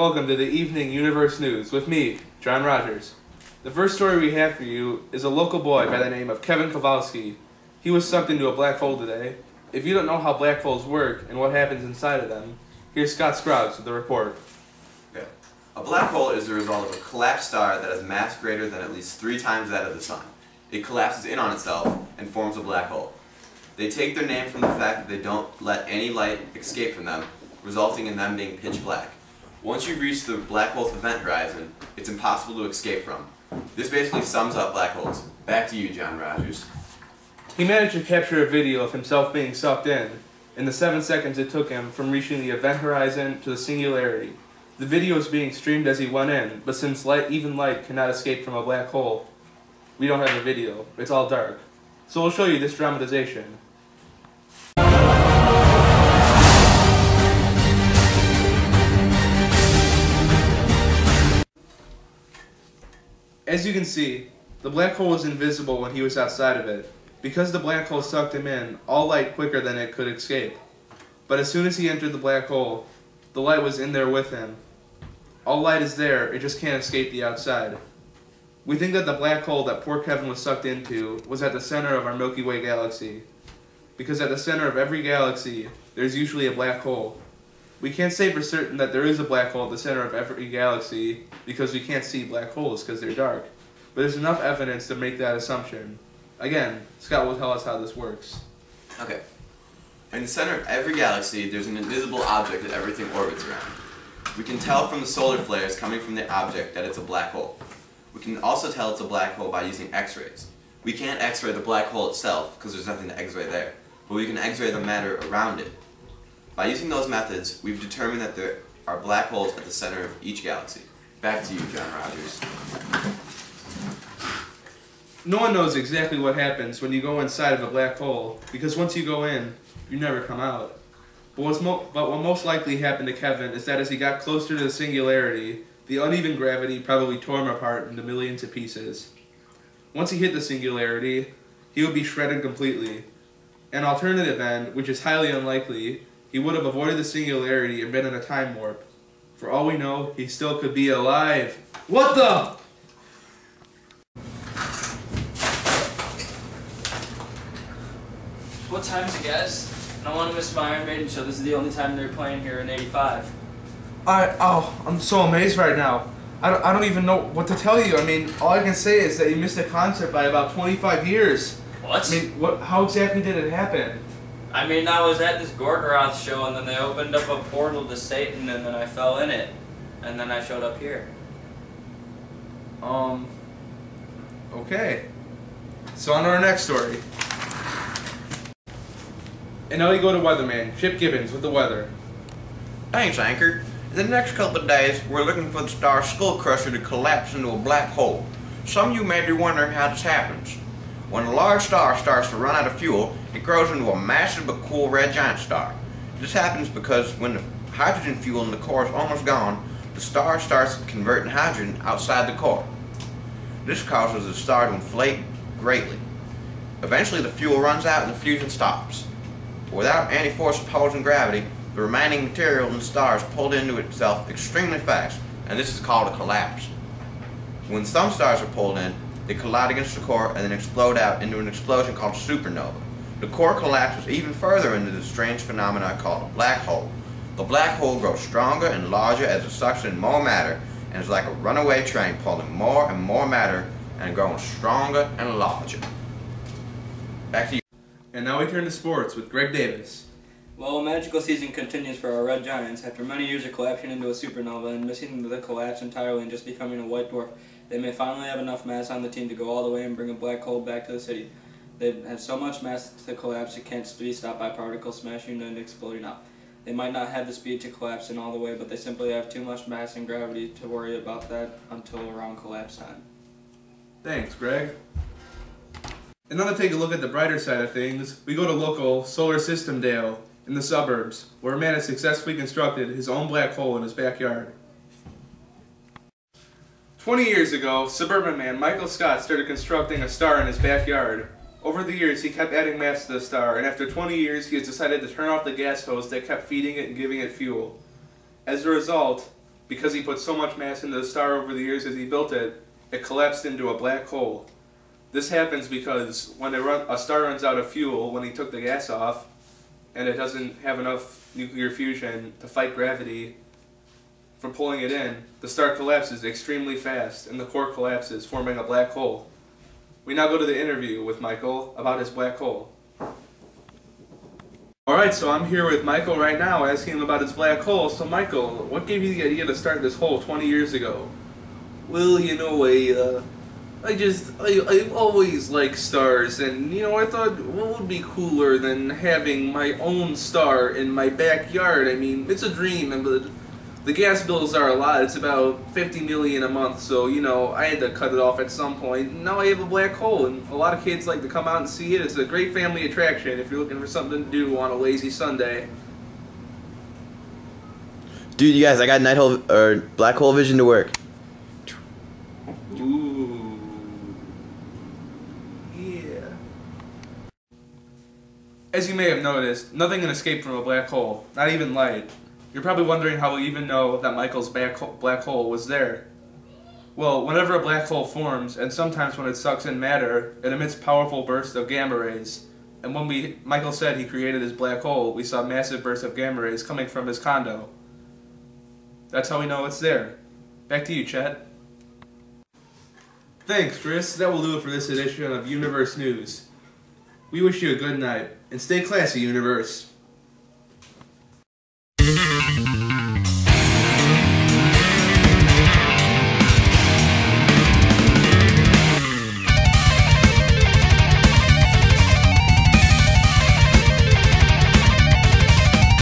welcome to the Evening Universe News with me, John Rogers. The first story we have for you is a local boy by the name of Kevin Kowalski. He was sucked into a black hole today. If you don't know how black holes work and what happens inside of them, here's Scott Scruggs with the report. Okay. A black hole is the result of a collapsed star that has mass greater than at least 3 times that of the Sun. It collapses in on itself and forms a black hole. They take their name from the fact that they don't let any light escape from them, resulting in them being pitch black. Once you've reached the black hole's event horizon, it's impossible to escape from. This basically sums up black holes. Back to you, John Rogers. He managed to capture a video of himself being sucked in the 7 seconds it took him from reaching the event horizon to the singularity. The video is being streamed as he went in, but since even light cannot escape from a black hole, we don't have a video. It's all dark. So we'll show you this dramatization. As you can see, the black hole was invisible when he was outside of it. Because the black hole sucked him in, all light quicker than it could escape. But as soon as he entered the black hole, the light was in there with him. All light is there, it just can't escape the outside. We think that the black hole that poor Kevin was sucked into was at the center of our Milky Way galaxy. Because at the center of every galaxy, there's usually a black hole. We can't say for certain that there is a black hole at the center of every galaxy because we can't see black holes because they're dark. But there's enough evidence to make that assumption. Again, Scott will tell us how this works. Okay. In the center of every galaxy, there's an invisible object that everything orbits around. We can tell from the solar flares coming from the object that it's a black hole. We can also tell it's a black hole by using X-rays. We can't X-ray the black hole itself because there's nothing to X-ray there, but we can X-ray the matter around it. By using those methods, we've determined that there are black holes at the center of each galaxy. Back to you, John Rogers. No one knows exactly what happens when you go inside of a black hole, because once you go in, you never come out. But what most likely happened to Kevin is that as he got closer to the singularity, the uneven gravity probably tore him apart into millions of pieces. Once he hit the singularity, he would be shredded completely. An alternative end, which is highly unlikely, he would have avoided the singularity and been in a time warp. For all we know, he still could be alive. What the? What time's it, guys? I don't want to miss my Iron Maiden show. This is the only time they're playing here in '85. I'm so amazed right now. I don't even know what to tell you. I mean, all I can say is that you missed a concert by about 25 years. What? I mean, how exactly did it happen? I mean, I was at this Gorgoroth show, and then they opened up a portal to Satan, and then I fell in it. And then I showed up here. Okay. So on to our next story. And now we go to Weatherman, Chip Gibbons with the weather. Thanks, Anchor. In the next couple of days, we're looking for the star Skull Crusher to collapse into a black hole. Some of you may be wondering how this happens. When a large star starts to run out of fuel, it grows into a massive but cool red giant star. This happens because when the hydrogen fuel in the core is almost gone, the star starts converting hydrogen outside the core. This causes the star to inflate greatly. Eventually the fuel runs out and the fusion stops. Without any force opposing gravity, the remaining material in the star is pulled into itself extremely fast, and this is called a collapse. When some stars are pulled in, they collide against the core and then explode out into an explosion called supernova. The core collapses even further into this strange phenomenon called a black hole. The black hole grows stronger and larger as it sucks in more matter, and is like a runaway train pulling more and more matter and growing stronger and larger. Back to you. And now we turn to sports with Greg Davis. Well, a magical season continues for our Red Giants. After many years of collapsing into a supernova and missing the collapse entirely and just becoming a white dwarf, they may finally have enough mass on the team to go all the way and bring a black hole back to the city. They have so much mass to collapse it can't be stopped by particles smashing and exploding up. They might not have the speed to collapse in all the way, but they simply have too much mass and gravity to worry about that until around collapse time. Thanks, Greg. And now to take a look at the brighter side of things, we go to local Solar System Dale in the suburbs, where a man has successfully constructed his own black hole in his backyard. 20 years ago, suburban man Michael Scott started constructing a star in his backyard. Over the years, he kept adding mass to the star, and after 20 years, he has decided to turn off the gas hose that kept feeding it and giving it fuel. As a result, because he put so much mass into the star over the years as he built it, it collapsed into a black hole. This happens because when a star runs out of fuel when he took the gas off, and it doesn't have enough nuclear fusion to fight gravity from pulling it in, the star collapses extremely fast and the core collapses, forming a black hole. We now go to the interview with Michael about his black hole. Alright, so I'm here with Michael right now asking him about his black hole. So Michael, what gave you the idea to start this hole 20 years ago? Well, you know, I always liked stars, and, you know, I thought, what would be cooler than having my own star in my backyard? I mean, it's a dream, and the gas bills are a lot. It's about $50 million a month, so, you know, I had to cut it off at some point. And now I have a black hole, and a lot of kids like to come out and see it. It's a great family attraction if you're looking for something to do on a lazy Sunday. Dude, you guys, I got night hole or black hole vision to work. Ooh. Yeah. As you may have noticed, nothing can escape from a black hole, not even light. You're probably wondering how we even know that Michael's black hole was there. Well, whenever a black hole forms, and sometimes when it sucks in matter, it emits powerful bursts of gamma rays. And when Michael said he created his black hole, we saw massive bursts of gamma rays coming from his condo. That's how we know it's there. Back to you, Chad. Thanks, Chris. That will do it for this edition of Universe News. We wish you a good night, and stay classy, Universe.